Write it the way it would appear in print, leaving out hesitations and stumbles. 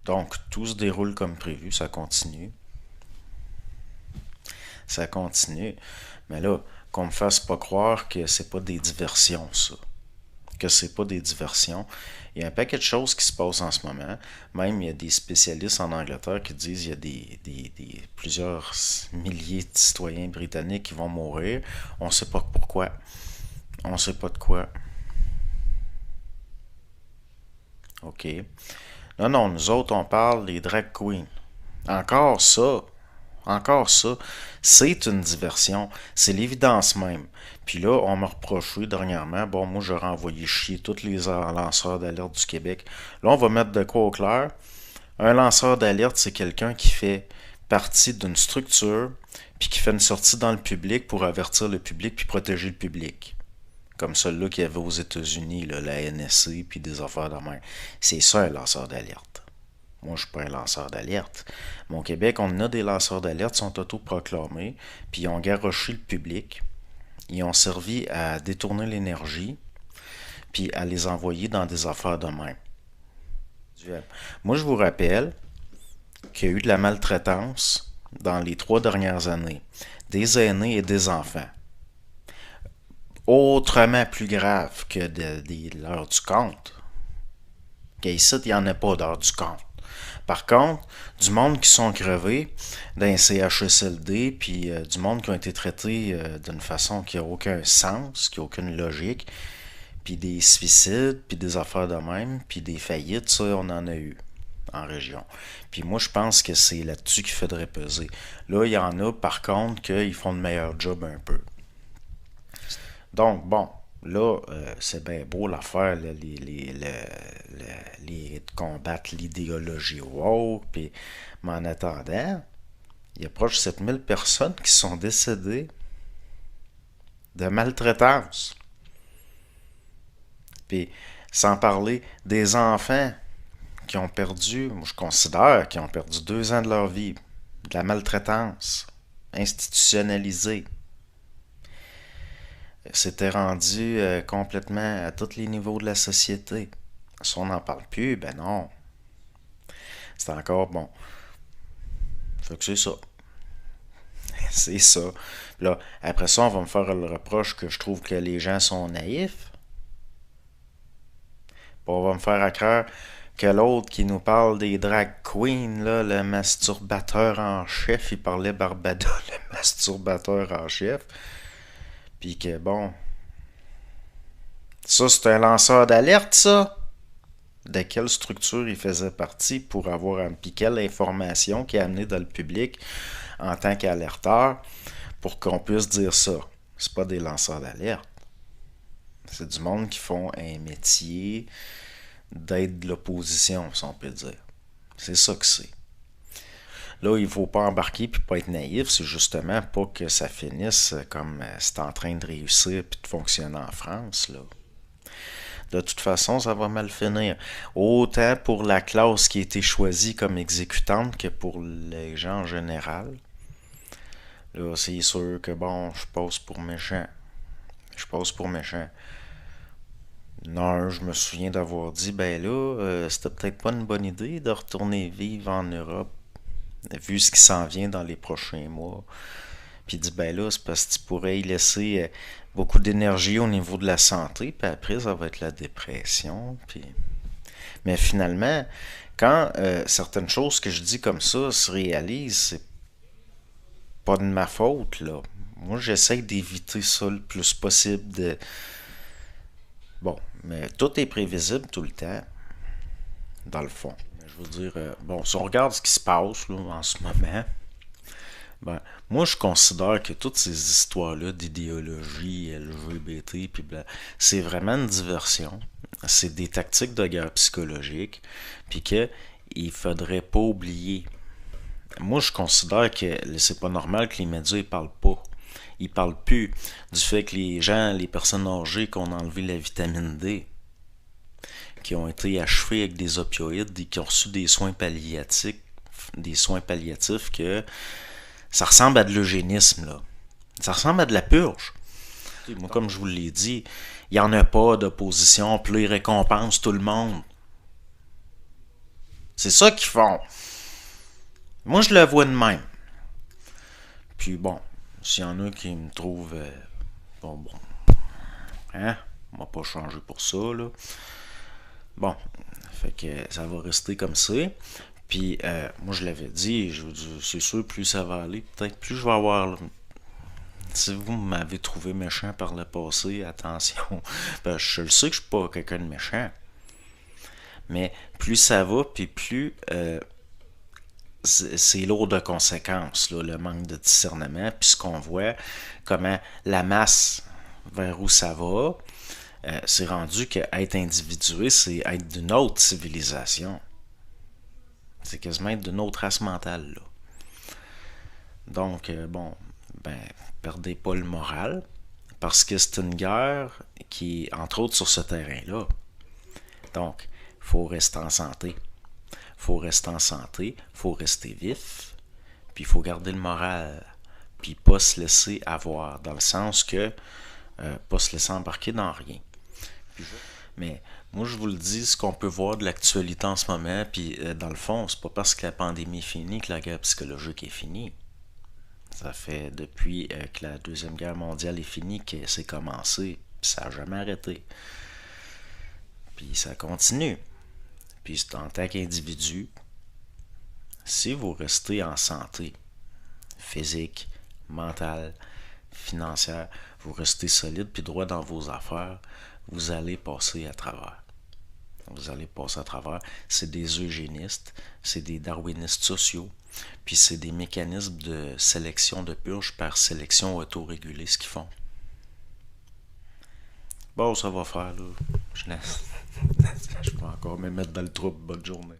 Donc, tout se déroule comme prévu, ça continue. Ça continue. Mais là, qu'on me fasse pas croire que c'est pas des diversions, ça. Que c'est pas des diversions. Il y a un paquet de choses qui se passent en ce moment. Même, il y a des spécialistes en Angleterre qui disent qu'il y a plusieurs milliers de citoyens britanniques qui vont mourir. On sait pas pourquoi. On sait pas de quoi. OK. Non, non, nous autres, on parle des drag queens. Encore ça. Encore ça, c'est une diversion, c'est l'évidence même. Puis là, on m'a reproché dernièrement, bon, moi j'aurais envoyé chier tous les lanceurs d'alerte du Québec. Là, on va mettre de quoi au clair. Un lanceur d'alerte, c'est quelqu'un qui fait partie d'une structure, puis qui fait une sortie dans le public pour avertir le public, puis protéger le public. Comme celle-là qu'il y avait aux États-Unis, là, la NSC, puis des affaires de mer. C'est ça un lanceur d'alerte. Moi, je suis pas un lanceur d'alerte. Mais au Québec, on a des lanceurs d'alerte, ils sont autoproclamés, puis ils ont garoché le public. Ils ont servi à détourner l'énergie, puis à les envoyer dans des affaires de même. Moi, je vous rappelle qu'il y a eu de la maltraitance dans les 3 dernières années, des aînés et des enfants. Autrement plus grave que l'heure du compte. Qu'ici, il n'y en a pas d'heure du compte. Par contre, du monde qui sont crevés d'un CHSLD, puis du monde qui ont été traités d'une façon qui n'a aucun sens, qui n'a aucune logique, puis des suicides, puis des affaires de même, puis des faillites, ça, on en a eu en région. Puis moi, je pense que c'est là-dessus qu'il faudrait peser. Là, il y en a, par contre, qu'ils font le meilleur job un peu. Donc, bon, là, c'est bien beau l'affaire, là, les combattre l'idéologie woke, puis, mais en attendant, il y a proche de 7000 personnes qui sont décédées de maltraitance. Puis, sans parler des enfants qui ont perdu, moi je considère qu'ils ont perdu 2 ans de leur vie, de la maltraitance institutionnalisée. C'était rendu complètement à tous les niveaux de la société. Si on n'en parle plus, ben non. C'est encore bon. Fait que c'est ça. C'est ça. Là, après ça, on va me faire le reproche que je trouve que les gens sont naïfs. Puis on va me faire à croire que l'autre qui nous parle des drag queens, là, le masturbateur en chef, il parlait Barbada, le masturbateur en chef. Puis que bon, ça c'est un lanceur d'alerte, ça. De quelle structure il faisait partie pour avoir puis quelle information qui a amené dans le public en tant qu'alerteur pour qu'on puisse dire ça. C'est pas des lanceurs d'alerte. C'est du monde qui font un métier d'aide de l'opposition, si on peut dire. C'est ça que c'est. Là, il ne faut pas embarquer puis pas être naïf, c'est justement pas que ça finisse comme c'est en train de réussir puis de fonctionner en France, là. De toute façon, ça va mal finir. Autant pour la classe qui a été choisie comme exécutante que pour les gens en général. Là, c'est sûr que bon, je passe pour méchant. Je passe pour méchant. Non, je me souviens d'avoir dit, ben là, c'était peut-être pas une bonne idée de retourner vivre en Europe, vu ce qui s'en vient dans les prochains mois. Puis il dit, ben là, c'est parce que tu pourrais y laisser beaucoup d'énergie au niveau de la santé, puis après, ça va être la dépression. Puis... Mais finalement, quand certaines choses que je dis comme ça se réalisent, c'est pas de ma faute, là. Moi, j'essaie d'éviter ça le plus possible. Bon, mais tout est prévisible tout le temps, dans le fond. Je veux dire, bon, si on regarde ce qui se passe là, en ce moment, ben, moi, je considère que toutes ces histoires-là d'idéologie LGBT, puis c'est vraiment une diversion. C'est des tactiques de guerre psychologique, puis que il faudrait pas oublier. Moi, je considère que c'est pas normal que les médias ne parlent pas. Ils parlent plus du fait que les gens, les personnes âgées qui ont enlevé la vitamine D, qui ont été achevés avec des opioïdes et qui ont reçu des soins palliatifs que ça ressemble à de l'eugénisme, là. Ça ressemble à de la purge. Moi, comme je vous l'ai dit, il n'y en a pas d'opposition, puis là, ils récompensent tout le monde. C'est ça qu'ils font. Moi, je le vois de même. Puis bon, s'il y en a qui me trouvent... bon, hein? On va pas changer pour ça, là. Bon, fait que ça va rester comme ça. Puis, moi, je l'avais dit, c'est sûr, plus ça va aller, peut-être plus je vais avoir... Là, si vous m'avez trouvé méchant par le passé, attention. Ben, je le sais que je suis pas quelqu'un de méchant. Mais plus ça va, puis plus c'est lourd de conséquences, là, le manque de discernement. Puis ce qu'on voit, comment la masse vers où ça va, c'est rendu qu'être individué, c'est être d'une autre civilisation. C'est quasiment être d'une autre race mentale, là. Donc, bon, ben, perdez pas le moral, parce que c'est une guerre qui est, entre autres, sur ce terrain-là. Donc, il faut rester en santé. Faut rester en santé, faut rester vif, puis il faut garder le moral, puis pas se laisser avoir, dans le sens que pas se laisser embarquer dans rien. Mais moi, je vous le dis, ce qu'on peut voir de l'actualité en ce moment, puis dans le fond, c'est pas parce que la pandémie est finie que la guerre psychologique est finie. Ça fait depuis que la Deuxième Guerre mondiale est finie que c'est commencé, puis ça n'a jamais arrêté. Puis ça continue. Puis en tant qu'individu, si vous restez en santé physique, mentale, financière, vous restez solide puis droit dans vos affaires, vous allez passer à travers. Vous allez passer à travers. C'est des eugénistes, c'est des darwinistes sociaux, puis c'est des mécanismes de sélection de purge par sélection autorégulée, ce qu'ils font. Bon, ça va faire, là. Je vais encore me mettre dans le trouble. Bonne journée.